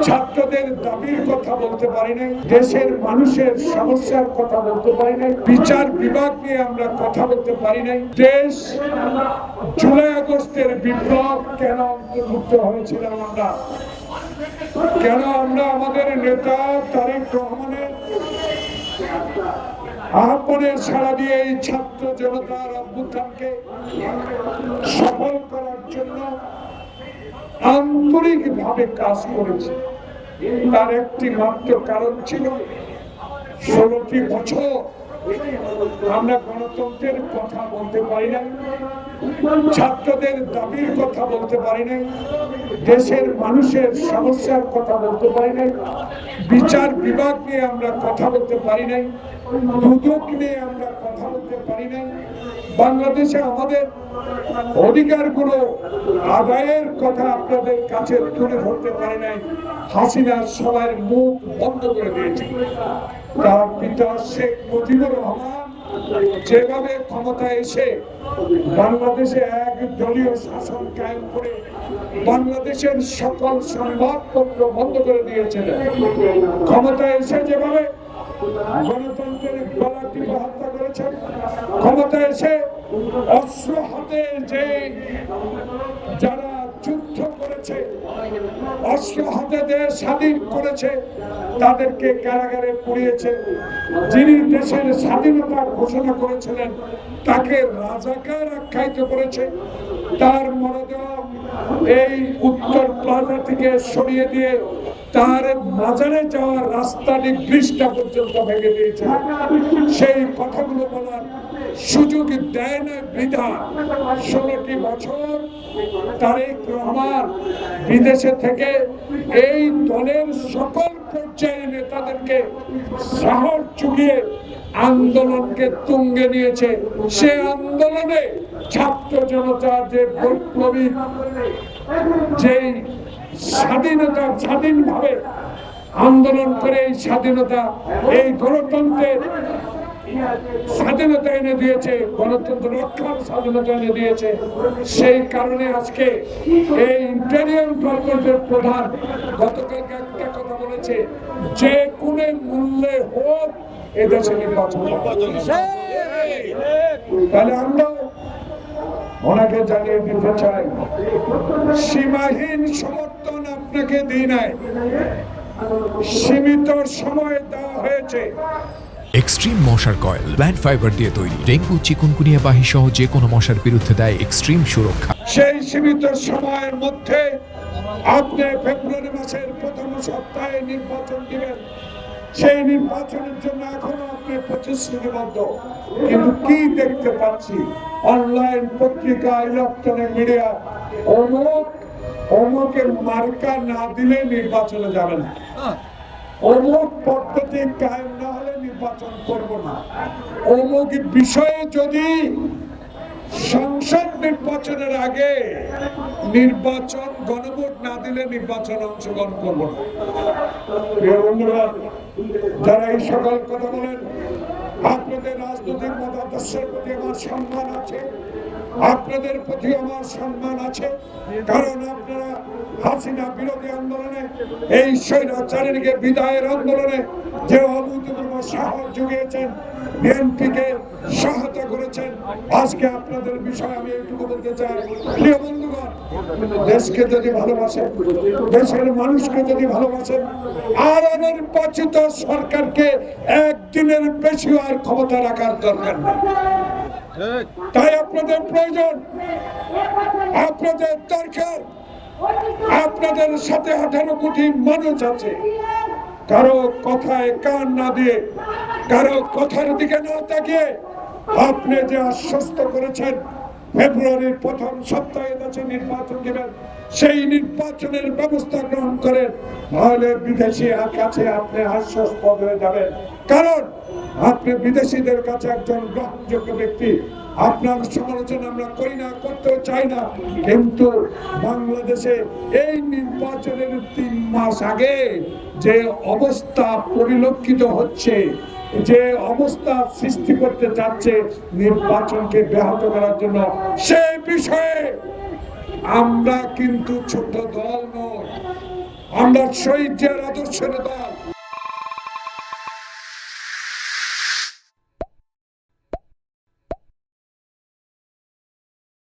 ছাত্রদের দাবির কথা বলতে পারি নাই, দেশের মানুষের সমস্যার কথা বলতে পারি নাই, বিচার বিভাগ নিয়ে আমরা কথা বলতে পারি নাই, দেশ জুলাই আগস্টের বিপ্লব কেন অন্তর্ভুক্ত হয়েছিলাম আমরা, কেন আমরা আমাদের নেতা তারেক রহমানের আহ্বানের সাড়া দিয়ে এই ছাত্র জনতার অভ্যুত্থানকে সফল করার জন্য আন্তরিকভাবে কাজ করেছে। তার একটি মাত্র কারণ ছিল 16টি বছর আমরা গণতন্ত্রের কথা বলতে পারি নাই, ছাত্রদের দাবির কথা বলতে পারি নাই, দেশের মানুষের সমস্যার কথা বলতে পারি নাই, বিচার বিভাগ নিয়ে আমরা কথা বলতে পারি নাই, দুদক নিয়ে আমরা কথা বলতে পারি নাই, বাংলাদেশে আমাদের অধিকারগুলো আদায়ের কথা আপনাদের কাছে তুলে ধরতে পারি নাই। হাসিনার সবার মুখ বন্ধ করে দিয়েছে। তার পিতা শেখ মুজিবুর রহমান যেভাবে ক্ষমতায় এসে বাংলাদেশে এক দলীয় শাসন কায়েম করে বাংলাদেশের সকল সংবাদপত্র বন্ধ করে দিয়েছিলেন, ক্ষমতায় এসে যেভাবে গণতন্ত্রের গলাটি হত্যা করেছেন, ক্ষমতায় এসে অস্ত্র হাতে যে যারা যুদ্ধ করেছে, অস্ত্র হাতে দেশ স্বাধীন করেছে, তাদেরকে কারাগারে পুড়িয়েছে, যিনি দেশের স্বাধীনতা ঘোষণা করেছিলেন তাকে রাজাকার আখ্যায়িত করেছে, তার মরদেহ এই উত্তর প্লাজা থেকে সরিয়ে দিয়ে তার মাজারে যাওয়ার রাস্তাটি ব্রিজটা পর্যন্ত ভেঙে দিয়েছে। সেই কথাগুলো বলার সুযোগ দেয় না বৃথা 16টি বছর তারেক রহমান বিদেশে থেকে এই দলের সকল পর্যায়ের নেতাদেরকে সাহস জুগিয়ে আন্দোলনকে তুঙ্গে নিয়েছে। সে আন্দোলনে ছাত্র জনতা যে বৈপ্লবিক যেই স্বাধীনভাবে আন্দোলন করে এই স্বাধীনতা, এই গণতন্ত্রের স্বাধীনতা এনে দিয়েছে, গণতন্ত্র রক্ষার স্বাধীনতা এনে দিয়েছে। সেই কারণে আজকে এই ইন্টেরিয়র গভর্নমেন্টের প্রধান গতকালকে একটা কথা বলেছে, যে কোনো মূল্যে হোক এদেশে নির্বাচন। তাহলে আমরা ওনাকে জানিয়ে দিতে চাই, সীমাহীন সমর্থন আপনাকে দিই নাই, সীমিত সময় দেওয়া হয়েছে। এক্সট্রিম মশার কয়েল প্ল্যান্ট ফাইবার দিয়ে তৈরি, ডেঙ্গু চিকুনগুনিয়া বাহি সহ যে কোনো মশার বিরুদ্ধে দেয় এক্সট্রিম সুরক্ষা। সেই সীমিত সময়ের মধ্যে আপনি ফেব্রুয়ারি মাসের প্রথম সপ্তাহে নির্বাচন দিবেন। সেই নির্বাচনের জন্য এখনো আপনি প্রতিশ্রুতিবদ্ধ, কিন্তু কি দেখতে পাচ্ছি অনলাইন পত্রিকা, ইলেকট্রনিক মিডিয়া, অমুকের মার্কা না দিলে নির্বাচনে যাবে না, অমুক পদ্ধতি কায়েম না হলে নির্বাচন করব না, অমুক বিষয়ে যদি সংসদ নির্বাচনের আগে নির্বাচন গণভোট না দিলে নির্বাচন অংশগ্রহণ করব না। প্রিয় বন্ধুরা, যারা এই সকল কথা বলেন, আপনাদের রাজনৈতিক মতাদর্শের প্রতি আমার সম্মান আছে, আপনাদের প্রতি আমার সম্মান আছে, কারণ আপনারা হাসিনা বিরোধী আন্দোলনে, এই স্বৈরাচারীকে বিদায়ের আন্দোলনে যে অভূতপূর্ব সাহস জুগিয়েছেন, বিএনপিকে সহায়তা করেছেন। আজকে আপনাদের বিষয়ে আমি এইটুকু বলতে চাই, প্রিয় বন্ধুগণ, দেশকে যদি ভালোবাসেন, দেশের মানুষকে যদি ভালোবাসেন, আর নির্বাচিত সরকারকে একদিনের বেশি আর ক্ষমতা রাখার দরকার নেই। তাই আপনাদের প্রয়োজন, আপনাদের দরকার, আপনাদের সাথে 18 কোটি মানুষ আছে, কারো কথায় কান না দিয়ে, কারো কথার দিকে না তাকিয়ে আপনি যে আশ্বস্ত করেছেন ফেব্রুয়ারির প্রথম সপ্তাহে দেশে নির্বাচন দিবেন, সেই নির্বাচনের ব্যবস্থা গ্রহণ করেন, তাহলে বিদেশি কাছে আপনি হাস্যাস্পদ হয়ে যাবেন। কারণ আপনি বিদেশিদের কাছে একজন গ্রহণযোগ্য ব্যক্তি। আপনার সমালোচনা আমরা করি না, করতেও চাই না, কিন্তু বাংলাদেশে এই নির্বাচনের 3 মাস আগে যে অবস্থা পরিলক্ষিত হচ্ছে, যে অবস্থা সৃষ্টি করতে যাচ্ছে নির্বাচনকে ব্যাহত করার জন্য, সেই বিষয়ে আমরা কিন্তু ছোট দল নই, আমরা শহীদ জিয়ার আদর্শের দল।